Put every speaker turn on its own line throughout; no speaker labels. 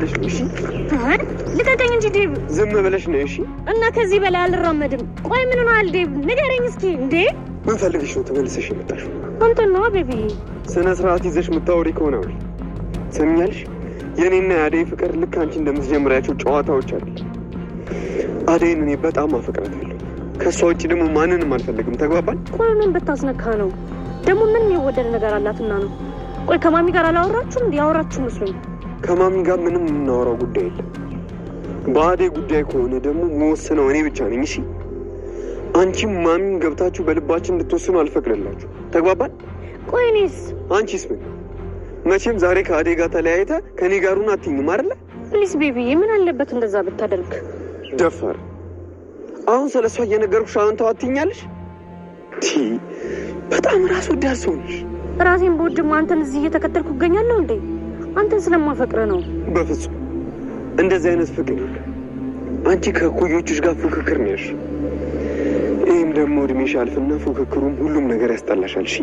ብለሽ ነው? እሺ
ልቀቀኝ እንጂ ዴቭ።
ዝም ብለሽ ነው? እሺ
እና ከዚህ በላይ አልራመድም። ቆይ ምን ሆነሃል ዴቭ? ንገረኝ እስኪ። እንዴ
ምን ፈልግሽ ነው ተመልሰሽ የመጣሽው?
አንተን ነው ቤቢ።
ስነ ስርዓት ይዘሽ የምታወሪ ከሆነ አውሪ። ሰምኛለሽ? የኔና የአደይ ፍቅር ልክ አንቺ እንደምትጀምሪያቸው ጨዋታዎች አይደል። አደይን እኔ በጣም አፈቅራታለሁ። ከሷ ውጭ ደግሞ ማንንም አልፈልግም። ተግባባን?
ቆይ ምን ብታስነካ ነው ደግሞ? ምን የወደደ ነገር አላትና ነው? ቆይ ከማሚ ጋር አላወራችሁም? እንዴ ያወራችሁ መስሎኝ።
ከማሚ ጋር ምንም የምናወራው ጉዳይ የለም። በአደይ ጉዳይ ከሆነ ደግሞ መወስነው እኔ ብቻ ነኝ። እሺ አንቺም ማሚም ገብታችሁ በልባችን እንድትወስኑ አልፈቅድላችሁ። ተግባባን?
ቆይ እኔስ?
አንቺስ ምን? መቼም ዛሬ ከአደይ ጋር ተለያይተ ከኔ ጋሩን አትይኝም አይደለ?
ፕሊስ ቤቢ፣ ምን አለበት እንደዛ ብታደርግ?
ደፋር። አሁን ስለሷ እየነገርኩሽ አሁን ተው አትይኛለሽ? በጣም ራስ ወዳድ ሰው ነሽ።
ራሴን በወድማ አንተን እዚህ እየተከተልኩ እገኛለሁ እንዴ? አንተን ስለማፈቅረ ነው።
በፍጹም እንደዚህ አይነት ፍቅር የለም። አንቺ ከእኩዮችሽ ጋር ፉክክር ነው ያልሽው። ይህም ደግሞ እድሜሽ ያልፍና ፉክክሩም ሁሉም ነገር ያስጠላሻል። እሺ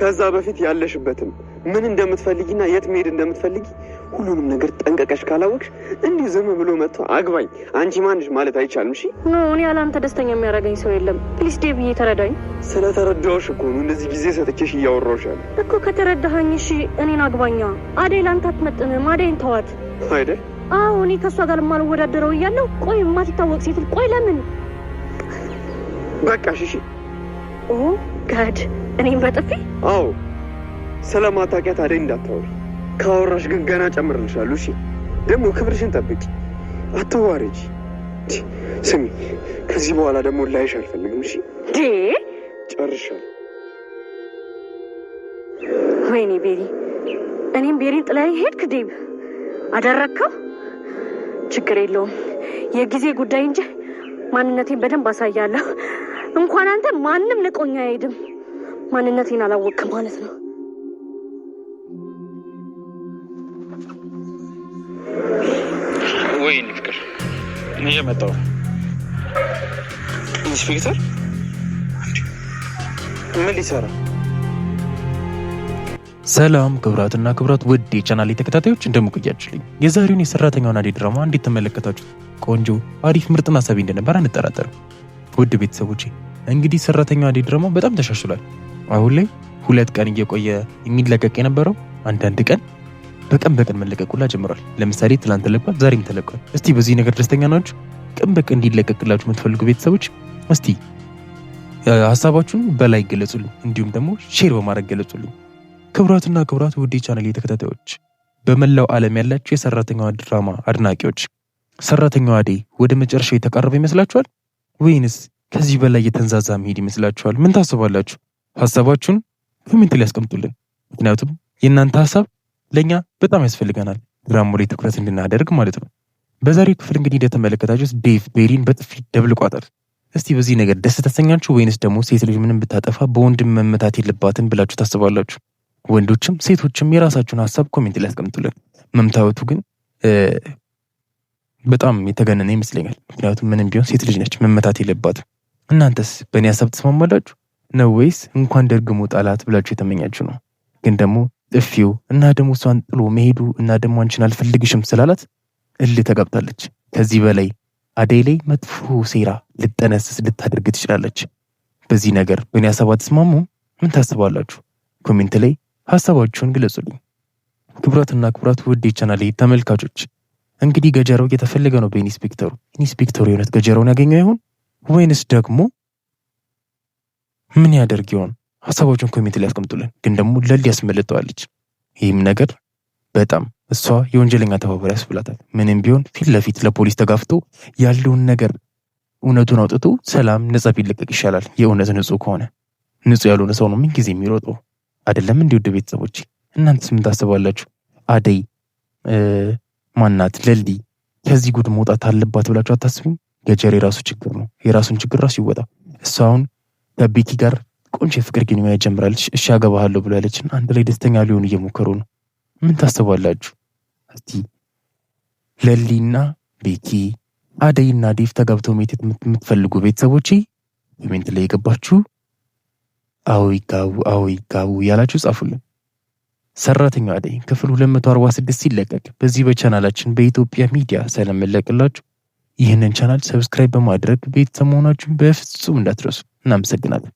ከዛ በፊት ያለሽበትን ምን እንደምትፈልጊና የት መሄድ እንደምትፈልጊ ሁሉንም ነገር ጠንቀቀሽ ካላወቅሽ እንዲሁ ዝም ብሎ መጥቶ አግባኝ አንቺ ማንሽ ማለት አይቻልም። እሺ
ኖ እኔ ያላንተ ደስተኛ የሚያደርገኝ ሰው የለም። ፕሊስ ዴቪዬ ተረዳኝ።
ስለተረዳሁሽ እኮ ነው እንደዚህ ጊዜ ሰጥቼሽ እያወራሁሽ ያለ
እኮ። ከተረዳኸኝ እሺ እኔን አግባኛ። አደይ ላንተ አትመጥንም። አደይን ተዋት
አይደል?
አዎ እኔ ከእሷ ጋር የማልወዳደረው እያለሁ ቆይ የማትታወቅ ሴት ቆይ ለምን?
በቃሽ እሺ።
ኦ ጋድ እኔም በጥፊ?
አዎ ስለማታውቂያት አደይ እንዳታወሪ። ካወራሽ ግን ገና ጨምርልሻለሁ። እሺ ደግሞ ክብርሽን ጠብቂ፣ አትዋረጂ። ስሚ ከዚህ በኋላ ደግሞ ላይሽ አልፈልግም። እሺ ጨርሻለሁ።
ወይኔ ቤሪ፣ እኔም ቤሪን ጥላይ ሄድክ። ዴቭ አደረግከው። ችግር የለውም የጊዜ ጉዳይ እንጂ ማንነቴን በደንብ አሳያለሁ። እንኳን አንተ ማንም ንቆኛ አይሄድም። ማንነቴን አላወቅም ማለት ነው።
ወይኔ ፍቅር እኔ የመጣው ኢንስፔክተር ምን ሊሰራ?
ሰላም ክብራትና ክብራት ውድ የቻናሌ ተከታታዮች እንደምቆያችሁልኝ፣ የዛሬውን የሰራተኛዋን አደይ ድራማ እንዴት ተመለከታችሁ? ቆንጆ አሪፍ ምርጥና ሰቢ እንደነበር አንጠራጠርም። ውድ ቤተሰቦቼ እንግዲህ ሰራተኛዋ አደይ ድራማ በጣም ተሻሽሏል። አሁን ላይ 2 ቀን እየቆየ የሚለቀቅ የነበረው አንዳንድ ቀን በቀን መለቀቁላ ጀምሯል። ለምሳሌ ትላንት ተለቋል፣ ዛሬም ተለቋል። እስቲ በዚህ ነገር ደስተኛ ናችሁ? ቀን በቀን እንዲለቀቅላችሁ የምትፈልጉ ቤተሰቦች እስቲ ሀሳባችሁን በላይ ገለጹልኝ፣ እንዲሁም ደግሞ ሼር በማድረግ ገለጹልኝ። ክብራትና ክብራት ውድ የቻናሌ ተከታታዮች በመላው ዓለም ያላችሁ የሰራተኛዋ ድራማ አድናቂዎች ሰራተኛዋ አደይ ወደ መጨረሻው የተቃረበ ይመስላችኋል ወይንስ ከዚህ በላይ የተንዛዛ መሄድ ይመስላችኋል? ምን ታስባላችሁ? ሀሳባችሁን ኮሜንት ላይ ያስቀምጡልን። ምክንያቱም የእናንተ ሀሳብ ለኛ በጣም ያስፈልገናል፣ ድራማው ላይ ትኩረት እንድናደርግ ማለት ነው። በዛሬው ክፍል እንግዲህ እንደተመለከታችሁት ዴቭ ቤሪን በጥፊ ደብልቋታል። እስቲ በዚህ ነገር ደስ ተሰኛችሁ ወይንስ ደግሞ ሴት ልጅ ምንም ብታጠፋ በወንድም መመታት የለባትም ብላችሁ ታስባላችሁ? ወንዶችም ሴቶችም የራሳችሁን ሀሳብ ኮሜንት ላይ ያስቀምጡልን። መምታወቱ ግን በጣም የተገነነ ይመስለኛል። ምክንያቱም ምንም ቢሆን ሴት ልጅ ነች፣ መመታት የለባትም። እናንተስ በእኔ ሀሳብ ተስማማላችሁ ነው ወይስ እንኳን ደግሞ ጣላት ብላችሁ የተመኛችሁ ነው? ግን ደግሞ ጥፊው እና ደግሞ እሷን ጥሎ መሄዱ እና ደግሞ አንቺን አልፈልግሽም ስላላት እልህ ተጋብታለች። ከዚህ በላይ አደይ ላይ መጥፎ ሴራ ልጠነስስ ልታደርግ ትችላለች። በዚህ ነገር በእኔ ሀሳብ አትስማሙ? ምን ታስባላችሁ? ኮሜንት ላይ ሀሳባችሁን ግለጹልኝ። ክብራትና ክብራት ውድ የቻናሌ ተመልካቾች እንግዲህ ገጀራው እየተፈለገ ነው በኢንስፔክተሩ። ኢንስፔክተሩ የእውነት ገጀራውን ያገኘው ይሆን ወይንስ ደግሞ ምን ያደርግ ይሆን? ሀሳባችሁን ኮሜንት ላይ ያስቀምጡልን። ግን ደግሞ ለሊ ያስመልጠዋለች። ይህም ነገር በጣም እሷ የወንጀለኛ ተባባሪ ያስብላታል። ምንም ቢሆን ፊት ለፊት ለፖሊስ ተጋፍቶ ያለውን ነገር እውነቱን አውጥቶ ሰላም ነጻ ቢለቀቅ ይሻላል። የእውነት ንጹህ ከሆነ ንጹህ ያልሆነ ሰው ነው ምን ጊዜ የሚሮጠው አይደለም። እንዲወደ ቤተሰቦች እናንተስ ምን ታስባላችሁ? አደይ ማናት ለሊ ከዚህ ጉድ መውጣት አለባት ብላችሁ አታስቡም? ገጀር የራሱ ችግር ነው፣ የራሱን ችግር ራሱ ይወጣ። እሷ አሁን ከቤቲ ጋር ቆንጆ የፍቅር ግንኙነት ጀምራለች። እሺ አገባሃለሁ ብሎ ያለችን አንድ ላይ ደስተኛ ሊሆኑ እየሞከሩ ነው። ምን ታስባላችሁ? እስቲ ለሊና ቤቲ አደይና ዴቭ ተጋብተው ሜት የምትፈልጉ ቤተሰቦች ኮሜንት ላይ የገባችሁ አዎ ይጋቡ ያላችሁ ጻፉልን። ሰራተኛዋ አደይ ክፍል 246 ሲለቀቅ በዚህ በቻናላችን በኢትዮጵያ ሚዲያ ስለምንለቅላችሁ ይህንን ቻናል ሰብስክራይብ በማድረግ ቤተሰብ መሆናችሁን በፍጹም እንዳትረሱ። እናመሰግናለን።